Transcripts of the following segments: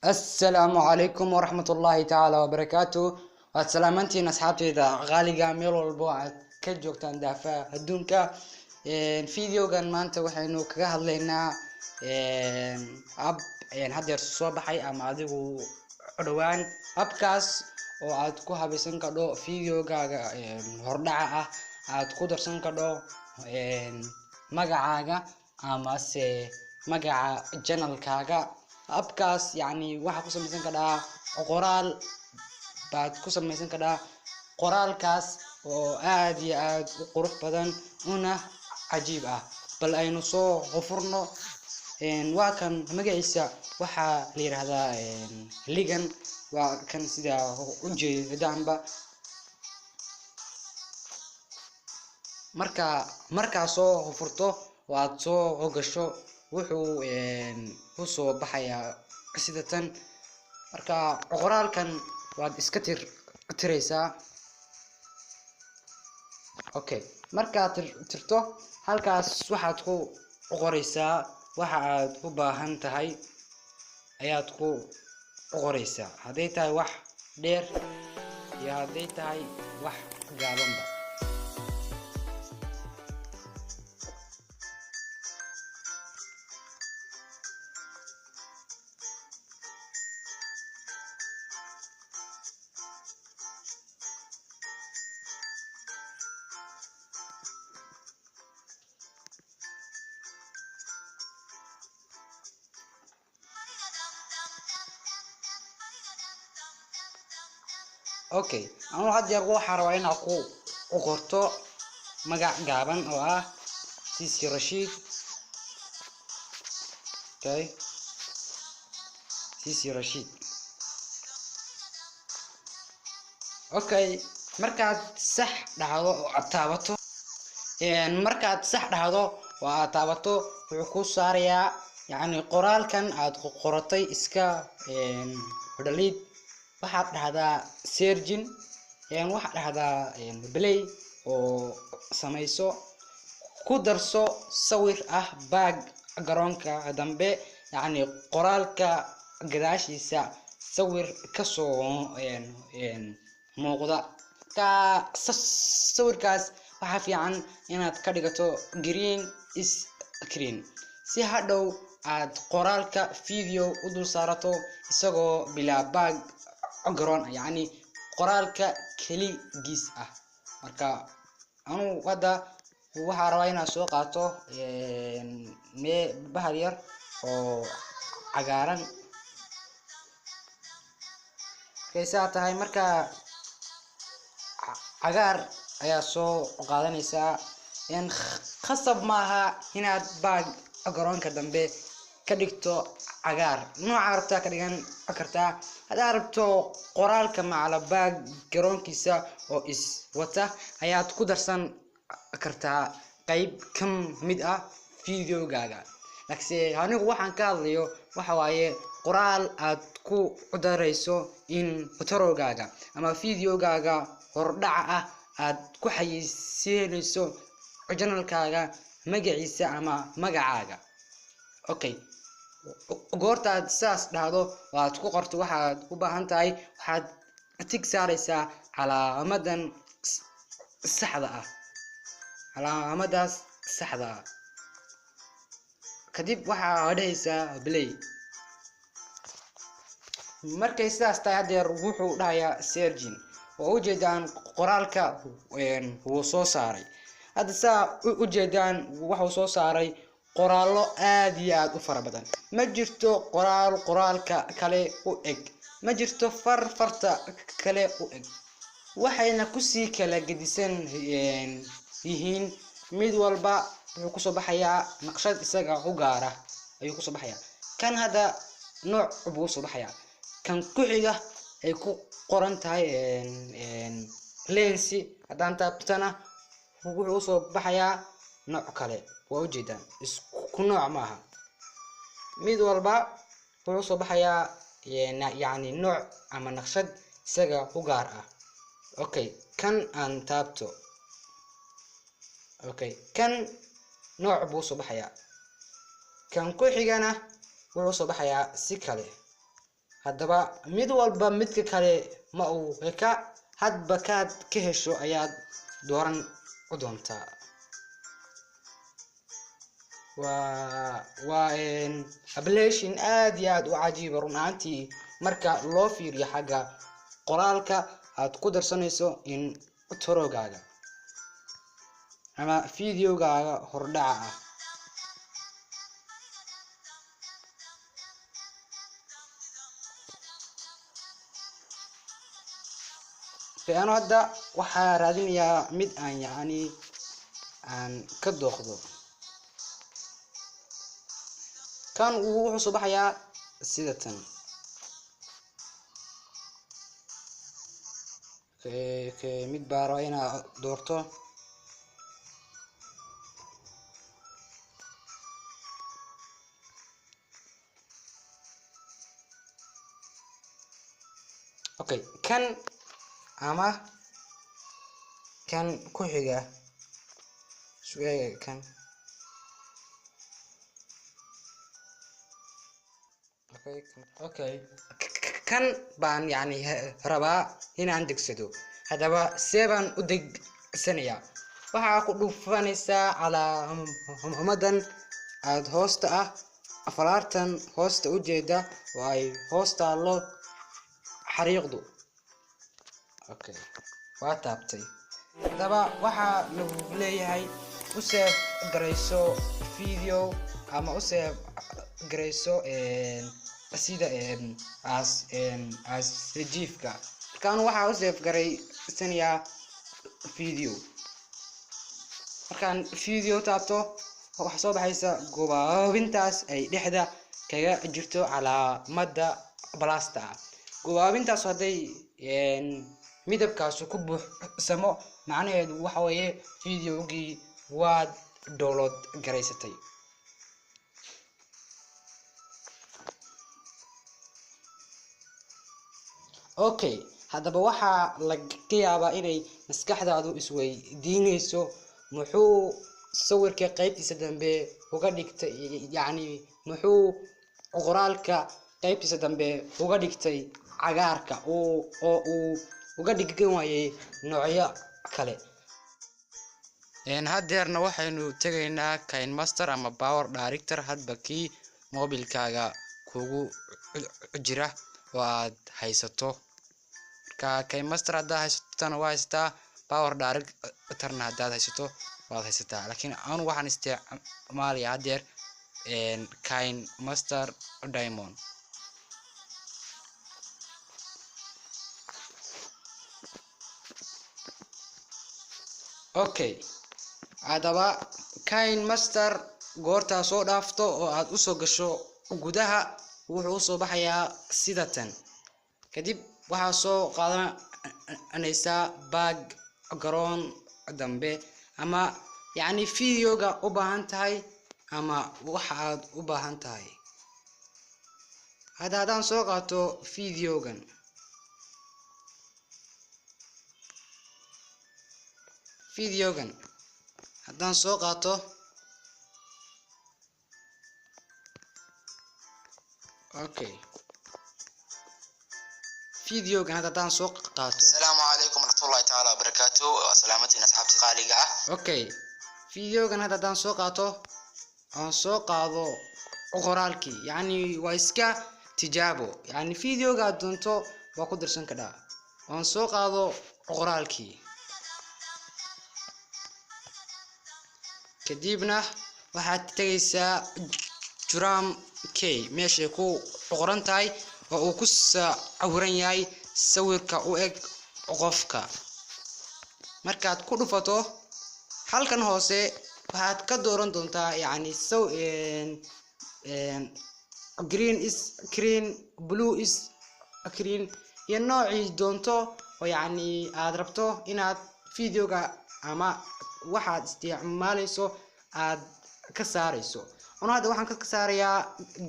السلام عليكم ورحمة الله تعالى وبركاته. والسلامتين أصحابتي إذا غالي ميل والبوعد كجوكتان دافع الدونكا. الفيديو كان مانتا وحينو كهالينا أب هذا الصباحي أما أديو عدوان أبكاس وعاد كوها بسنك دو فيديو كا هردعة عاد كودر سنك دو مقعاقا أما سي مقع جنال كاقا أبكاس يعني واحد كوسم مثلا كذا قرال بعد كوسم مثلا كذا قرال كاس وعادي عاد قروح بدن هنا عجيبة بل أي نصو غفرنا إن واكن مجلسة وح لير هذا ليجن وكان سيدا وجه دعنبا marka soo furto waad soo gasho wuxuu soo baxayaa sida tan marka qoraalkan waad iska tiraysaa okay marka tirto halkaas waxaad ku qoraysaa waxa aad u baahan tahay ayaad ku qoraysaa haday tahay wax dheer iyo haday tahay wax gaabanba اوكي انا واحد يقول حروين اكو قرطو مقع قابن او سيسي رشيد اوكي سيسي رشيد اوكي مركز صح دحدو عتابتو مركز صح دحدو وعتابتو وحكو صاريا يعني قرال كان عاد قرطي اسكا ودليد waxaad dhahdaa sergin waxaad dhahdaa play oo samayso ku darso sawir ah baag garoonka dambe yani qoraalka gadaashiisa sawir ka soo muuqda ka sawirkaas waxa fiican inaad ka dhigato green screen si hadhow aad qoraalka video u dul saarato isagoo bilaa baag garoon yani qoraalka kali giis ah marka anu wada waxa rabaa inaan soo qaato bahal yar oo cagaaran kaysa tahay marka cagaar ayaa soo qaadanaysaa khasab maaha inaad baag garoonka dambe ka dhigto cagaar nooca rabtaa ka dhigan kartaa hadaa rabto qoraalka macala baag garoonkiisa oo is wata ayaad ku darsan kartaa qayb ka mid ah videogaaga laakiin anigu waxaan ka hadlayo waxa waaye qoraal aad ku darayso in fotorogaaga ama videogaaga hordhaca ah aad ku xayeysiinayso channelkaaga magaciisa ama magacaaga okay goortaad saas dhahdo waad ku qorto waxaad u baahan tahay waxaad tig saaraysaa calaamadan saxda ah calaamadaas saxda ah kadib waxaad dhahaysaa play markay sidaas tahay hadeer wuxuu dhahayaa sergin oo u jeedaan qoraalka wuu soo saaray hadda saa u jeedaan wuxuu soo saaray qoraallo aad iyo aad u fara badan ma jirto qoraalka kale u eg ma jirto farta kale u eg waxayna ku sii kala gedisan yihiin mid walba wuxuu ku soo baxayaa naqshad isaga u gaar ah ayuu ku soo baxayaa kan hada nooc buu soo baxayaa kan ku xiga ay ku qoran tahay lensi hadaan taabtana wuxuu soo baxayaa nooc kale waa u jeedaan isku nooc maaha mid walba wuxuu soo baxayaa yani nooc ama naqshad isaga u gaar ah okay kan aan taabto okay kan nooc buu soo baxayaa kan ku xigana wuxuu soo baxayaa si kale haddaba mid walba midka kale ma uu eka hadba kaad ka hesho ayaad dooran u doontaa waa application aad iyo aad u cajiib run ahaantii marka loo fiiriyo xagga qoraalka aad ku darsanayso in torogaaga ama videogaaga hordhaca ah fiano hadda waxaa raadinayaa mid aan yacni aan ka dooqdo kan uu wuxuu soo baxayaa sida tan mid baa raba inaad doorto okay kan ama kan ku xiga su'aal kan okay kan baan yani rabaa inaan degsado haddaba seebaan u degsanayaa waxaa ku dhufanaysaa calaamadan aad hoosta ah afalaartan hoosta u jeeda oo ay hoosta loo xariiqdu okay waa taabtay haddaba waxaa lagu leeyahay u save garayso video ama u save garayso sida as jiifka markaan waxaa u save garaysanayaa video markaan video taabto waxa soo baxaysa gobaabintaas ay dhexda kaga jirto calaamada blasta gobaabintaas haday midabkaas ku buuxsamo macnaheedu waxa weeye videogii waad download garaysatay okay haddaba waxaa laga yaabaa inay maskaxdaadu isweydiinayso muxuu sawirka qaybtiisa dambe uga dhigtay yacni muxuu qoraalka qaybtiisa dambe uga dhigtay cagaarka oo uu uga dhigan waayay noocyo kale haddeerna waxaynu tegaynaa KineMaster ama Power Director hadba kii mobilkaaga kugu jira oo aad haysato marka KineMaster haddaad haysatona waa haysataa Power Directorna haddaad haysato waad haysataa laakiin anu waxaan isticmaalayaa haddeer KineMaster Diamond okay haddaba KineMaster goortaa soo dhaafto oo aad u soo gasho gudaha wuxuu soo baxayaa sida tan kadib waxaa soo qaadanaysaa background dambe ama yacni videoga u baahan tahay ama waxa aad u baahan tahay haddaan soo qaato videogan haddaan soo qaato okay videogan haddaan soo qaato السلام عليكم ورحمة الله تعالى وبركاته وسلامتي أصحابتي قالقة okay videogan haddaan soo qaato aan soo qaado qoraalkii yacni waa iska tijaabo yacni videoga aad doonto waa ku darsan karaa aan soo qaado qoraalkii kadibna waxaad tagaysaa Juram K meesha ku qoran tahay oo uu ku sawiran yahay sawirka u eg qofka markaad ku dhufato halkan hoose waxaad ka dooran doontaa yacni green is screen blue is screen iyo noocii doonto oo yacni aad rabto inaad videoga ama waxaad isticmaalayso aad ka saarayso ana hadda waxaan ka saarayaa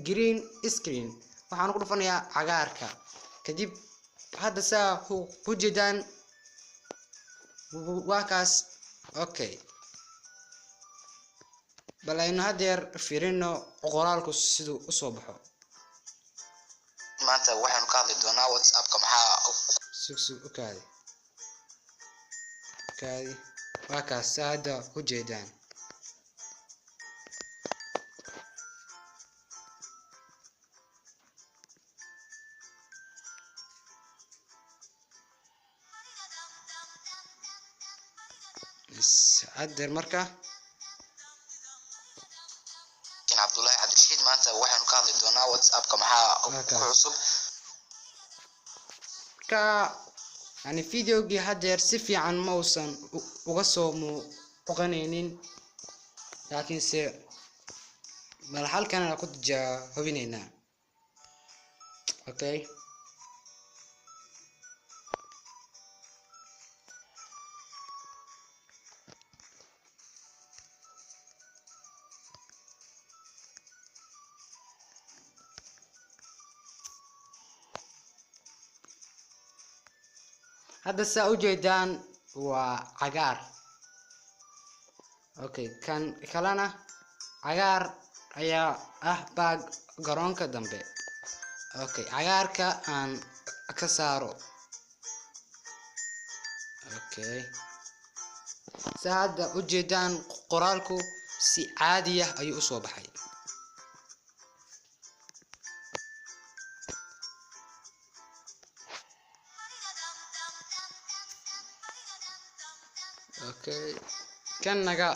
green screen waxaan ku dhufanayaa cagaarka kadib hadda saa ku jeedaan waa kaas okay bal aynu haddeer fiirino qoraalku siduu u soo baxo maanta waxaanu ka hadli doonaa WhatsApp-ka maxaa sug kaadi waa kaas hadda u jeedaan ader marka kin Cabdullaahi Cabdirashiid maanta waxaanu ka hadli doonaa WhatsApp-ka maxaa cusub ka yani videogii hadeer si fiican ma uusan uga soo muuqanaynin laakiinse bal halkan aan ku tijaabinaynaa okay hadda saa u jeedaan waa cagaar okay kan kalena cagaar ayaa ah baag garoonka dambe okay cagaarka aan ka saaro okay saa hadda u jeedaan qoraalku si caadi ah ayuu u soo baxay okay kan naga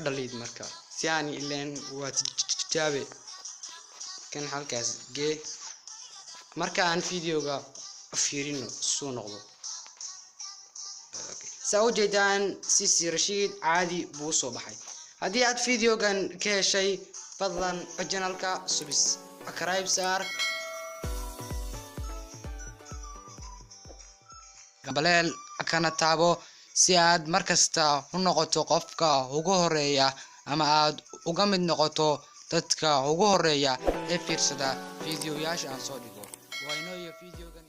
dhaliid marka si aan ileen waa tijaabe kan halkaas gee marka aan videoga fiirino soo noqdo okay saa u jeedaan si Rashiid caadi buu soo baxay haddii aad videogan ka heshay fadlan channelka subscribe saar gabaleel kana taabo si aad markasta u noqoto qofka ugu horeeya ama aad uga mid noqoto dadka ugu horeeya ee fiirsada fiidiyoyaasha aan soo dhigo waa inoo iyo fiidiyogan